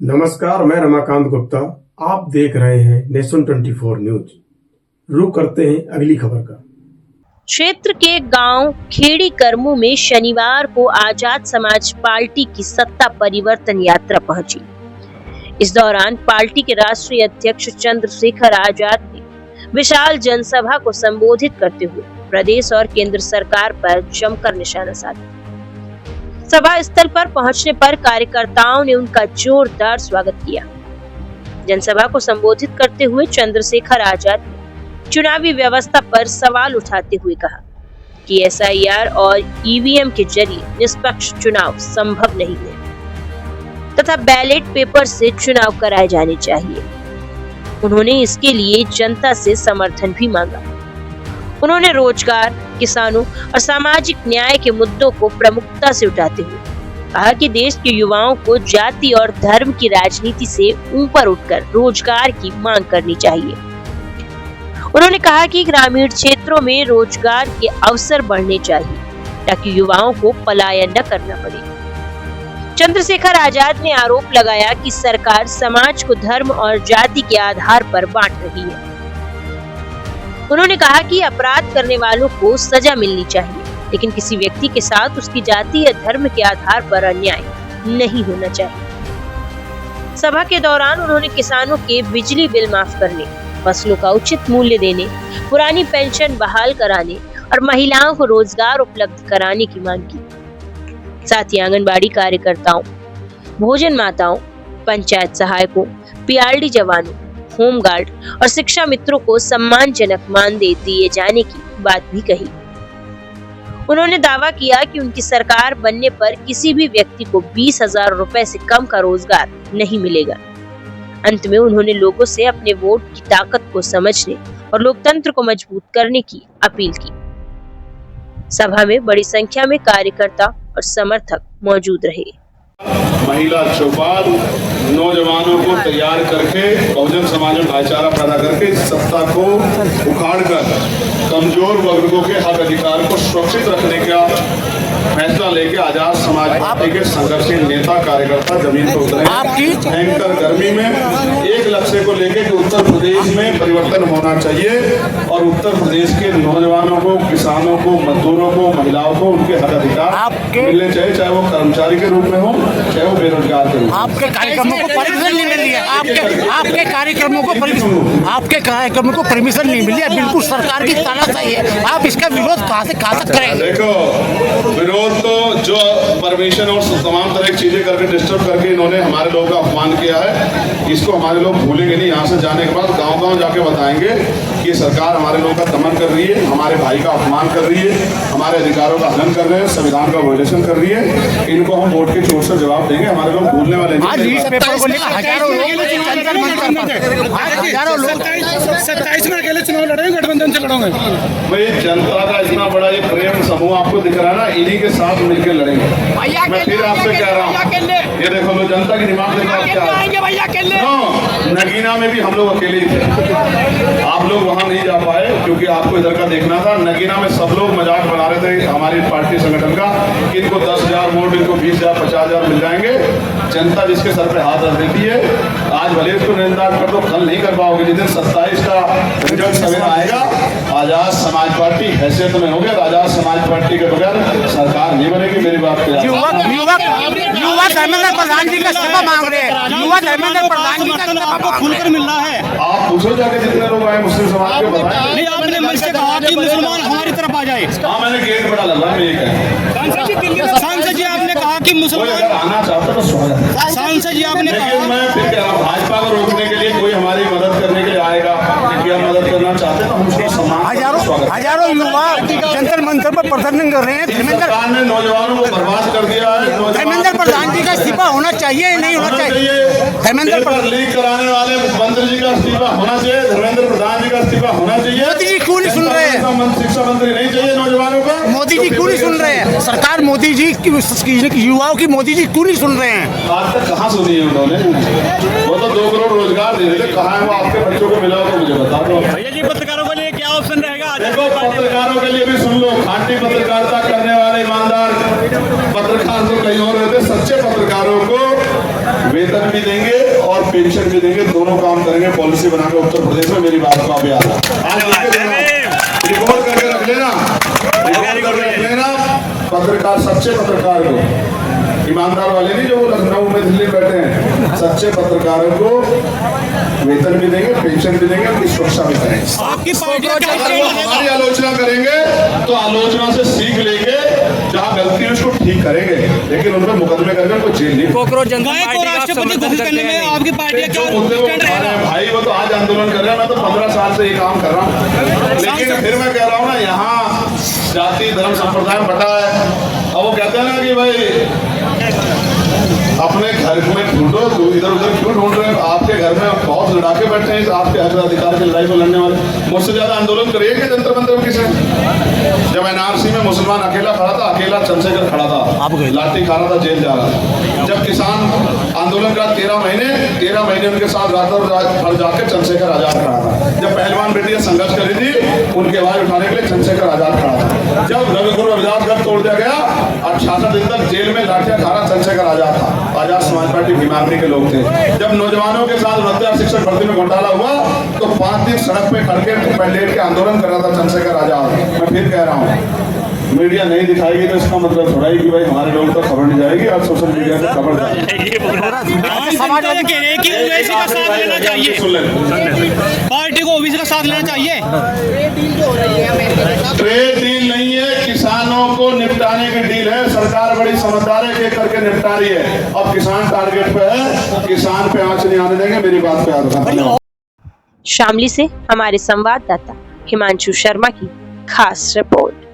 नमस्कार, मैं रमाकांत गुप्ता। आप देख रहे हैं नेशन 24 न्यूज। रुक करते हैं अगली खबर का। क्षेत्र के गांव खेड़ी कर्मू में शनिवार को आजाद समाज पार्टी की सत्ता परिवर्तन यात्रा पहुंची। इस दौरान पार्टी के राष्ट्रीय अध्यक्ष चंद्रशेखर आजाद ने विशाल जनसभा को संबोधित करते हुए प्रदेश और केंद्र सरकार पर जमकर निशाना साधा। सभा स्थल पर पहुंचने पर कार्यकर्ताओं ने उनका जोरदार स्वागत किया। जनसभा को संबोधित करते हुए चंद्रशेखर आजाद ने चुनावी व्यवस्था पर सवाल उठाते हुए कहा कि एसआईआर और ईवीएम के जरिए निष्पक्ष चुनाव संभव नहीं है तथा बैलेट पेपर से चुनाव कराए जाने चाहिए। उन्होंने इसके लिए जनता से समर्थन भी मांगा। उन्होंने रोजगार, किसानों और सामाजिक न्याय के मुद्दों को प्रमुखता से उठाते हुए कहा कि देश के युवाओं को जाति और धर्म की राजनीति से ऊपर उठकर रोजगार की मांग करनी चाहिए। उन्होंने कहा कि ग्रामीण क्षेत्रों में रोजगार के अवसर बढ़ने चाहिए ताकि युवाओं को पलायन न करना पड़े। चंद्रशेखर आजाद ने आरोप लगाया कि सरकार समाज को धर्म और जाति के आधार पर बांट रही है। उन्होंने कहा कि अपराध करने वालों को सजा मिलनी चाहिए, लेकिन किसी व्यक्ति के साथ उसकी जाति या धर्म के आधार पर अन्याय नहीं होना चाहिए। सभा के दौरान उन्होंने किसानों के बिजली बिल माफ करने, फसलों का उचित मूल्य देने, पुरानी पेंशन बहाल कराने और महिलाओं को रोजगार उपलब्ध कराने की मांग की। साथ ही आंगनबाड़ी कार्यकर्ताओं, भोजन माताओं, पंचायत सहायकों, पीआरडी जवानों, होमगार्ड और शिक्षा मित्रों को सम्मानजनक मानदेय दिए जाने की बात भी कही। उन्होंने दावा किया कि उनकी सरकार बनने पर किसी भी व्यक्ति को 20,000 रुपए से कम का रोजगार नहीं मिलेगा। अंत में उन्होंने लोगों से अपने वोट की ताकत को समझने और लोकतंत्र को मजबूत करने की अपील की। सभा में बड़ी संख्या में कार्यकर्ता और समर्थक मौजूद रहे। महिला चौपाल नौजवानों को तैयार करके बहुजन समाज में भाईचारा पैदा करके सत्ता को उखाड़कर कमजोर वर्गों के हक अधिकार को सुरक्षित रखने का फैसला लेके आजाद समाज पार्टी के संघर्षशील नेता कार्यकर्ता जमीन पर उतरे। भयंकर गर्मी में एक लक्ष्य को लेके कि उत्तर प्रदेश में परिवर्तन होना चाहिए और उत्तर प्रदेश के नौजवानों को, किसानों को, मजदूरों को, महिलाओं को उनके हक अधिकार मिलने चाहिए, चाहे वो कर्मचारी के रूप में हो, चाहे वो बेरोजगार के रूप में। आपके कार्यक्रमों को परमिशन नहीं मिल रही है। आपके कार्यक्रमों को परमिशन नहीं मिली है। बिल्कुल सरकार की तानाशाही है। आप इसका विरोध कहाँ तक करेंगे? देखो, विरोध तो जो परमिशन और तमाम तरह की चीजें करके डिस्टर्ब करके इन्होंने हमारे लोगों का अपमान किया है, इसको हमारे लोग भूलेंगे नहीं। यहाँ से जाने के बाद गांव-गांव जाके बताएंगे कि सरकार हमारे लोगों का दमन कर रही है, हमारे भाई का अपमान कर रही है, हमारे अधिकारों का हनन कर रहे हैं, संविधान का वायलेशन कर रही है। इनको हम वोट के चोट से जवाब देंगे। हमारे लोग भूलने वाले नहीं। 27 में अकेले चुनाव लड़ेंगे, गठबंधन से लड़ोगे? भाई, जनता का इतना बड़ा ये प्रेम समूह आपको दिख रहा है ना, इन्हीं के साथ मिलकर लड़ेंगे। मैं फिर आपसे कह रहा हूँ, ये देखो लो, जनता की दिमाग देखो क्या है। नगीना में भी हम लोग अकेले ही थे। आप लोग वहाँ नहीं जा पाए क्योंकि आपको इधर का देखना था। नगीना में सब लोग मजाक बना रहे थे हमारी पार्टी संगठन का कि इनको 10,000 वोट, इनको 20,000, 50,000 मिल जाएंगे। जनता जिसके सर पे हाथ रख देती है, आज भले इसको निंदा कर दो, कल नहीं कर पाओगे। जिस दिन 27 का रिजल्ट सवेरा आएगा, आजाद समाज पार्टी हैसियत में होगी। आजाद समाज पार्टी के बगैर सरकार नहीं बनेगी। मेरी बात युवा धर्मेंद्र प्रधान जी का इस्तीफा मांग रहे हैं। युवा धर्मेंद्र प्रधान जी का इस्तीफा खुलकर मिल रहा है। आप पूछो जाके जितने लोग आए मुस्लिम समाज के बताएं। नहीं, आपने मंच से कहा कि मुसलमान हमारी तरफ आ जाए। हाँ, मैंने गेट बड़ा लगा, मैं ये कह सांसद जी आपने कहा कि मुसलमान आना चाहते तो स्वागत। सांसद जी आपने लेकिन मैं फिर कह रहा हूँ, भाजपा को रोकने के लिए कोई हमारी मदद करने के लिए आएगा, कि हम मदद करना चाहते हैं तो हम उसका सम्मान हजारों युवा जंतर मंतर पर प्रदर्शन कर रहे हैं। सरकार ने नौजवानों को बर्बाद कर दिया है। धर्मेंद्र प्रधान जी का इस्तीफा होना चाहिए, नहीं होना चाहिए? धर्मेंद्र प्रधान लीक कराने वाले मंत्री जी का इस्तीफा होना चाहिए। धर्मेंद्र प्रधान जी का इस्तीफा होना चाहिए। मोदी जी क्यों नहीं सुन रहे हैं? शिक्षा मंत्री नहीं चाहिए नौजवानों का। मोदी जी क्यों नहीं सुन रहे हैं? सरकार मोदी जी युवाओं की मोदी जी क्यों नहीं सुन रहे हैं? आज तक कहाँ सुनी है उन्होंने? वो तो 2 करोड़ रोजगार दे रहे थे, कहाँ है वो? आपके बच्चों को मिला हो तो मुझे बता दो। भैया जी, पत्रकारों के लिए क्या ऑप्शन रहेगा? देखो, पत्रकारों के लिए भी सुन लो। खांटी पत्रकारिता करने वाले ईमानदार पत्रकार तो कहीं और रहते, सच्चे पत्रकारों को वेतन भी देंगे और पेंशन भी देंगे, दोनों काम करेंगे। पॉलिसी बनाकर उत्तर प्रदेश में, मेरी बात को आप याद रिकॉर्ड करके रख लेना, रिकॉर्ड करके रख लेना। पत्रकार, सच्चे पत्रकार को, ईमानदार वाले नहीं जो लखनऊ में दिल्ली बैठे हैं, सच्चे पत्रकारों को वेतन भी देंगे, पेंशन भी देंगे, उनकी सुरक्षा भी करेंगे। आपकी पार्टी अगर वो हमारी आलोचना करेंगे तो आलोचना से सीख लेंगे, जहाँ गलती है उसको ठीक करेंगे, लेकिन उन पर मुकदमे करके उनको जेल नहीं। गाय को राष्ट्रपति घोषित करने में आपकी पार्टी का जो क्या मुद्दे वो स्टैंड उठा रहे रहेगा? हैं भाई, वो तो आज आंदोलन कर रहे हैं, मैं तो 15 साल से ये काम कर रहा हूँ। लेकिन फिर मैं कह रहा हूँ ना, यहाँ जाति धर्म संप्रदाय बटा है। अब वो कहते हैं ना कि भाई अपने घर में ढूंढो, तो इधर उधर क्यों ढूंढ रहे हो? आपके घर में बहुत लड़ाके बैठे हैं आपके हक अधिकार की लड़ाई में लड़ने वाले। मुझसे ज्यादा आंदोलन करेंगे जंतर मंतर किसे? जब एनआरसी में मुसलमान अकेला खड़ा था, अकेला चंद्रशेखर खड़ा था, लाठी खा रहा था, जेल जा रहा था। जब किसान आंदोलन का 13 महीने उनके साथ रातों रात भर जाकर चंद्रशेखर आजाद खड़ा था। जब पहलवान बेटियां संघर्ष करी थी, उनके आवाज उठाने के लिए चंद्रशेखर आजाद खड़ा था। जब रविगुरु रविदास गढ़ तोड़ दिया गया, 68 दिन तक जेल में लाठियां खा रहा चंद्रशेखर आजाद था। आजाद समाज पार्टी भीमार्मी के लोग थे। जब नौजवानों के साथ विद्या शिक्षक भर्ती में घोटाला हुआ तो 5 दिन सड़क पे खड़ के लेट के आंदोलन कर रहा था चंद्रशेखर आजाद। मैं फिर कह रहा हूँ, मीडिया नहीं दिखाएगी तो इसका मतलब थोड़ा ही कि भाई हमारे लोगों तक खबर नहीं जाएगी, और सोशल मीडिया से खबर जाएगी। समाजवादी कह रहे हैं कि ओवैसी का साथ लेना चाहिए, पार्टी को ओवैसी का साथ लेना चाहिए। ट्रेड डील नहीं है, किसानों को निपटाने की डील है। सरकार बड़ी समझदार है, एक करके निपटा रही है। अब किसान टारगेट पे है, किसान पे आंच नहीं आने देंगे, मेरी बात पे याद रखना। शामली से हमारे संवाददाता हिमांशु शर्मा की खास रिपोर्ट।